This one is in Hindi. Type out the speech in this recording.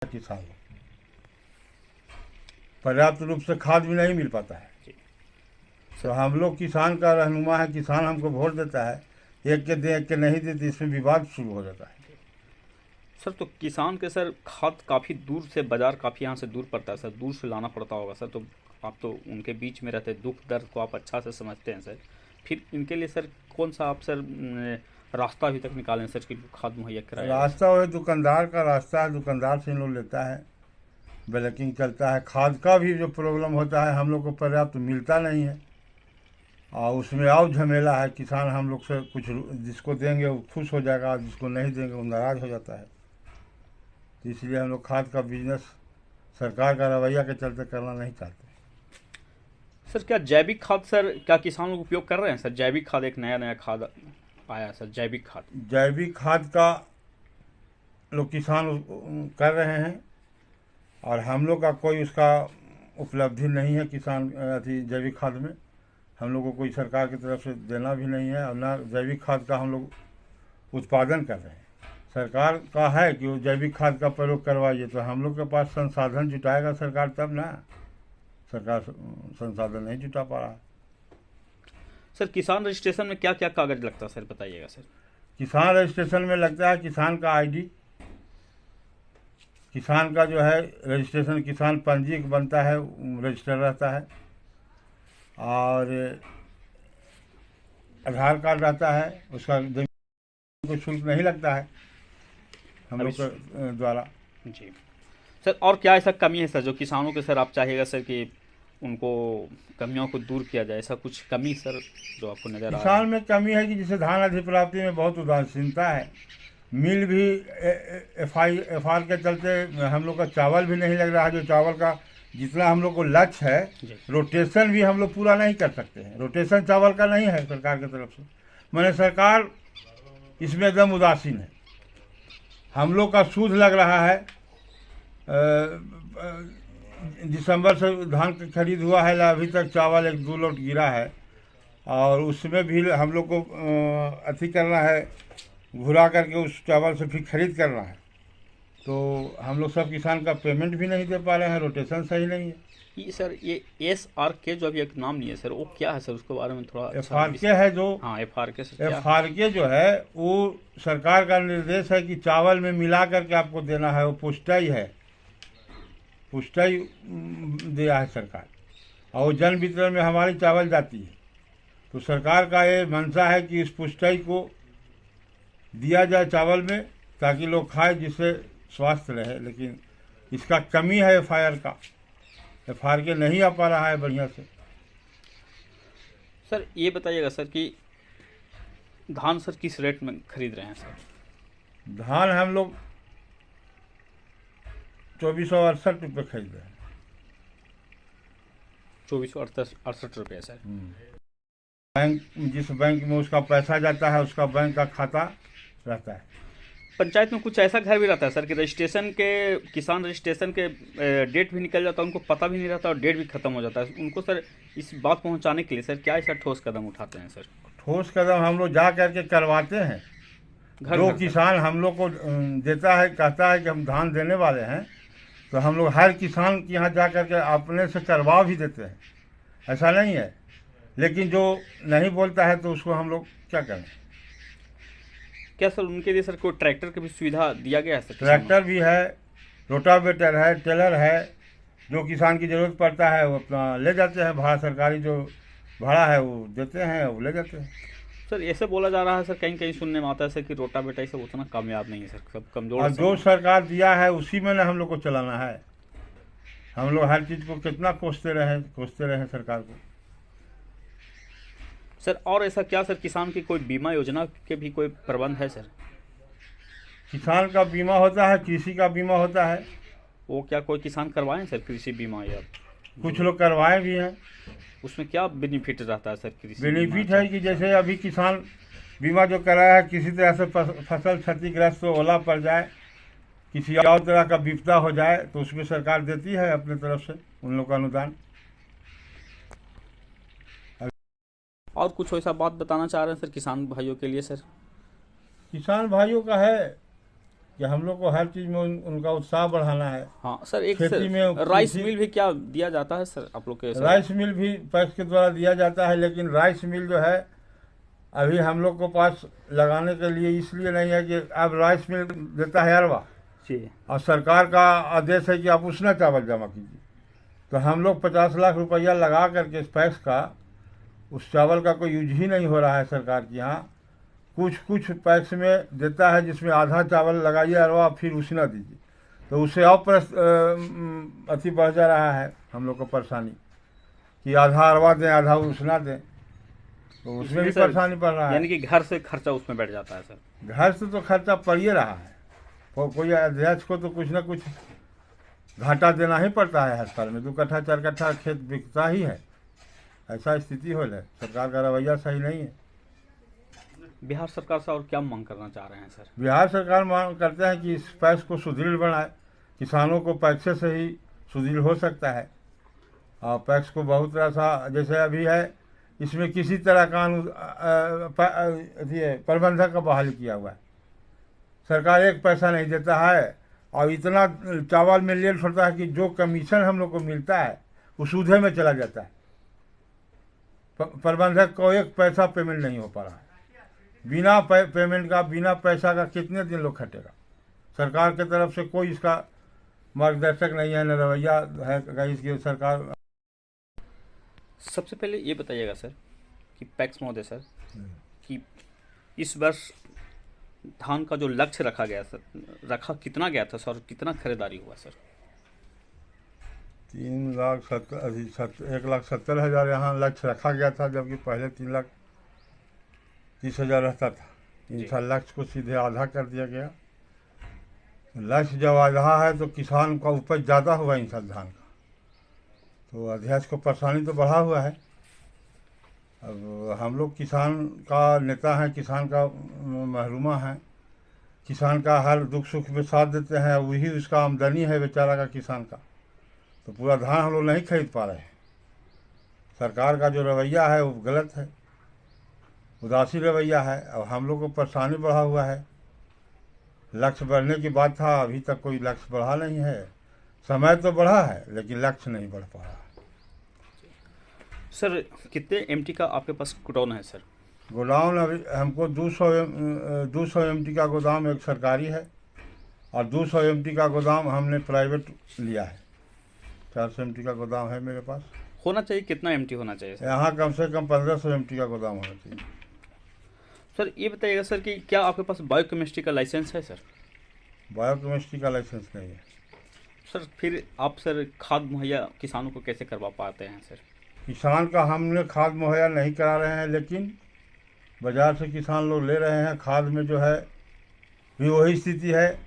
किसान को पर्याप्त रूप से खाद भी नहीं मिल पाता है। तो हम लोग किसान का रहनुमा है, किसान हमको वोट देता है, एक के दे एक के नहीं देते, इसमें विवाद शुरू हो जाता है। सर तो किसान के सर खाद काफ़ी दूर से, बाज़ार काफ़ी यहाँ से दूर पड़ता है सर, दूर से लाना पड़ता होगा सर, तो आप तो उनके बीच में रहते, दुख दर्द को आप अच्छा से समझते हैं सर। फिर इनके लिए सर कौन सा आप सर रास्ता अभी तक निकालें सर कि खाद मुहैया कराया जाए? रास्ता वही दुकानदार का रास्ता है, दुकानदार से इन लोग लेता है, ब्लैकिंग चलता है। खाद का भी जो प्रॉब्लम होता है, हम लोग को पर्याप्त मिलता नहीं है, और उसमें और झमेला है। किसान हम लोग से कुछ जिसको देंगे वो खुश हो जाएगा, जिसको नहीं देंगे वो नाराज़ हो जाता है। तो इसलिए हम लोग खाद का बिजनेस सरकार का रवैया के चलते करना नहीं चाहते। सर क्या जैविक खाद सर क्या किसान लोग उपयोग कर रहे हैं सर? जैविक खाद एक नया नया खाद आया है सर, जैविक खाद। जैविक खाद का लोग किसान कर रहे हैं, और हम लोग का कोई उसका उपलब्धि नहीं है। किसान अथी जैविक खाद में हम लोग को कोई सरकार की तरफ से देना भी नहीं है, और ना जैविक खाद का हम लोग उत्पादन कर रहे हैं। सरकार का है कि वो जैविक खाद का प्रयोग करवाइए, तो हम लोग के पास संसाधन जुटाएगा सरकार तब ना। सरकार संसाधन नहीं जुटा पा रहा। सर किसान रजिस्ट्रेशन में क्या क्या कागज लगता है सर, बताइएगा सर। किसान रजिस्ट्रेशन में लगता है किसान का आईडी, किसान का जो है रजिस्ट्रेशन, किसान पंजीयक बनता है, रजिस्टर रहता है, और आधार कार्ड रहता है। उसका कोई शुल्क नहीं लगता है हम लोग के द्वारा। जी सर, और क्या ऐसा कमी है सर जो किसानों के सर आप चाहिएगा सर कि उनको कमियों को दूर किया जाए? ऐसा कुछ कमी सर जो आपको नज़र आ रहा किसान है? में कमी है कि जैसे धान अधिप्राप्ति में बहुत उदासीनता है। मिल भी एफ आर के चलते हम लोग का चावल भी नहीं लग रहा है। जो चावल का जितना हम लोग को लक्ष्य है, जी रोटेशन भी हम लोग पूरा नहीं कर सकते हैं। रोटेशन चावल का नहीं है सरकार की तरफ से। मैंने सरकार इसमें एकदम उदासीन है। हम लोग का सूद लग रहा है, दिसंबर से धान की खरीद हुआ है, अभी तक चावल 1-2 लोट गिरा है, और उसमें भी हम लोग को अथी करना है, घुरा करके उस चावल से फिर खरीद करना है। तो हम लोग सब किसान का पेमेंट भी नहीं दे पा रहे हैं, रोटेशन सही नहीं है। ये सर ये SRK जो अभी एक नाम नहीं है सर, वो क्या है सर? उसके बारे में थोड़ा एफ अच्छा आर के है जो, हाँ FRK सर क्या एफ है? आर के जो है वो सरकार का निर्देश है कि चावल में मिला करके आपको देना है। वो पुष्टाई है, पुष्टाई दिया है सरकार, और वो जन वितरण में हमारी चावल जाती है। तो सरकार का ये मंशा है कि इस पुष्टाई को दिया जाए चावल में, ताकि लोग खाए, जिससे स्वास्थ्य रहे। लेकिन इसका कमी है एफ आर के नहीं आ पा रहा है बढ़िया से। सर ये बताइएगा सर कि धान सर किस रेट में खरीद रहे हैं सर? धान हम लोग 2468 रुपये खरीद रहे हैं। 2468 रुपये सर। बैंक, जिस बैंक में उसका पैसा जाता है उसका बैंक का खाता रहता है। पंचायत में कुछ ऐसा घर भी रहता है सर कि रजिस्ट्रेशन के, किसान रजिस्ट्रेशन के डेट भी निकल जाता है, उनको पता भी नहीं रहता और डेट भी खत्म हो जाता है। उनको सर इस बात पहुंचाने के लिए सर क्या ऐसा ठोस कदम उठाते हैं सर? ठोस कदम हम लोग जा करके करवाते हैं। घर जो घर किसान हम लोग को देता है, कहता है कि हम धान देने वाले हैं, तो हम लोग हर किसान के यहाँ जा करके अपने से करवा भी देते हैं, ऐसा नहीं है। लेकिन जो नहीं बोलता है तो उसको हम लोग क्या करें। क्या सर उनके लिए सर कोई ट्रैक्टर की भी सुविधा दिया गया है सर? ट्रैक्टर भी है, रोटावेटर है, टेलर है। जो किसान की ज़रूरत पड़ता है वो अपना ले जाते हैं, भाड़ा सरकारी जो भाड़ा है वो देते हैं, वो ले जाते हैं। सर ऐसे बोला जा रहा है सर, कहीं कहीं सुनने में आता है सर कि रोटावेटर सब उतना कामयाब नहीं है सर, सब कमजोर और जो सरकार दिया है उसी में ना हम लोग को चलाना है। हम लोग हर चीज़ को कितना कोसते रहे सरकार को। सर और ऐसा क्या सर किसान की कोई बीमा योजना के भी कोई प्रबंध है सर? किसान का बीमा होता है, कृषि का बीमा होता है। वो क्या कोई किसान करवाएं सर कृषि बीमा? या कुछ लोग करवाए भी हैं। उसमें क्या बेनिफिट रहता है सर कृषि बेनिफिट बीमा? है कि जैसे अभी किसान बीमा जो कराया है, किसी तरह से फसल क्षतिग्रस्त हो, ओला पड़ जाए, किसी और तरह का विपदा हो जाए, तो उसमें सरकार देती है अपने तरफ से उन लोग का अनुदान। और कुछ ऐसा बात बताना चाह रहे हैं सर किसान भाइयों के लिए सर? किसान भाइयों का है कि हम लोग को हर चीज़ में उनका उत्साह बढ़ाना है। हाँ सर, एक खेती सर में राइस कृषि- मिल भी क्या दिया जाता है सर आप लोग के सर? राइस मिल भी पैक्स के द्वारा दिया जाता है, लेकिन राइस मिल जो है अभी हम लोग को पास लगाने के लिए इसलिए नहीं है कि अब राइस मिल देता है अरवा, जी और सरकार का आदेश है कि आप उसना चावल जमा कीजिए। तो हम लोग 50 लाख रुपया लगा करके इस पैक्स का, उस चावल का कोई यूज ही नहीं हो रहा है सरकार के यहाँ। कुछ कुछ पैक्स में देता है जिसमें आधा चावल लगाइए अरवा, फिर उसना दीजिए, तो उससे और अति बढ़ जा रहा है हम लोग को परेशानी कि आधा अरवा दें आधा उसना दें, तो उसमें भी सर, परेशानी पड़ रहा है। यानी कि घर से खर्चा उसमें बैठ जाता है सर। घर से तो खर्चा पड़ ही रहा है, कोई अध्यक्ष को तो कुछ ना कुछ घाटा देना ही पड़ता है हर साल में। 2 कट्ठा 4 कट्ठा खेत बिकता ही है, ऐसा स्थिति हो है। सरकार का रवैया सही नहीं है। बिहार सरकार से और क्या मांग करना चाह रहे हैं सर? बिहार सरकार मांग करते हैं कि इस पैक्स को सुदृढ़ बनाए, किसानों को पैक्स से ही सुदृढ़ हो सकता है। और पैक्स को बहुत ऐसा जैसे अभी है, इसमें किसी तरह कानून प्रबंधक का बहाली किया हुआ है। सरकार एक पैसा नहीं देता है, और इतना चावल में लेट होता है कि जो कमीशन हम लोग को मिलता है वो सूधे में चला जाता है। प्रबंधक को एक पैसा पेमेंट नहीं हो पा रहा है। बिना पेमेंट का, बिना पैसा का कितने दिन लोग खटेगा? सरकार की तरफ से कोई इसका मार्गदर्शक नहीं है, न रवैया है इसकी सरकार। सबसे पहले ये बताइएगा सर कि पैक्स महोदय सर, कि इस वर्ष धान का जो लक्ष्य रखा गया सर, कितना गया था सर, और कितना खरीदारी हुआ सर? 1,70,000 यहाँ लक्ष्य रखा गया था, जबकि पहले 3,30,000 रहता था। इन साल लक्ष्य को सीधे आधा कर दिया गया। लक्ष्य जब आधा है तो किसान का उपज ज़्यादा हुआ इन साल धान का, तो अध्यक्ष को परेशानी तो बढ़ा हुआ है। अब हम लोग किसान का नेता हैं, किसान का महरूमा है, किसान का हर दुख सुख में साथ देते हैं, वही उसका आमदनी है बेचारा का किसान का। तो पूरा धान हम लोग नहीं खरीद पा रहे हैं। सरकार का जो रवैया है वो गलत है, उदासी रवैया है, और हम लोग को परेशानी बढ़ा हुआ है। लक्ष्य बढ़ने की बात था, अभी तक कोई लक्ष्य बढ़ा नहीं है। समय तो बढ़ा है लेकिन लक्ष्य नहीं बढ़ पा रहा। सर कितने एमटी का आपके पास गोडाउन है सर? गोडाउन अभी हमको 200 एमटी का गोदाम एक सरकारी है, और 200 एमटी का गोदाम हमने प्राइवेट लिया है। 400 एमटी का गोदाम है मेरे पास। होना चाहिए, कितना एमटी होना चाहिए सर? यहाँ कम से कम 1500 एमटी का गोदाम होना चाहिए। सर ये बताइएगा सर कि क्या आपके पास बायोकेमिस्ट्री का लाइसेंस है सर? बायोकेमिस्ट्री का लाइसेंस नहीं है सर। फिर आप सर खाद मुहैया किसानों को कैसे करवा पाते हैं सर? किसान का हमने खाद मुहैया नहीं करा रहे हैं, लेकिन बाज़ार से किसान लोग ले रहे हैं। खाद में जो है भी वही स्थिति है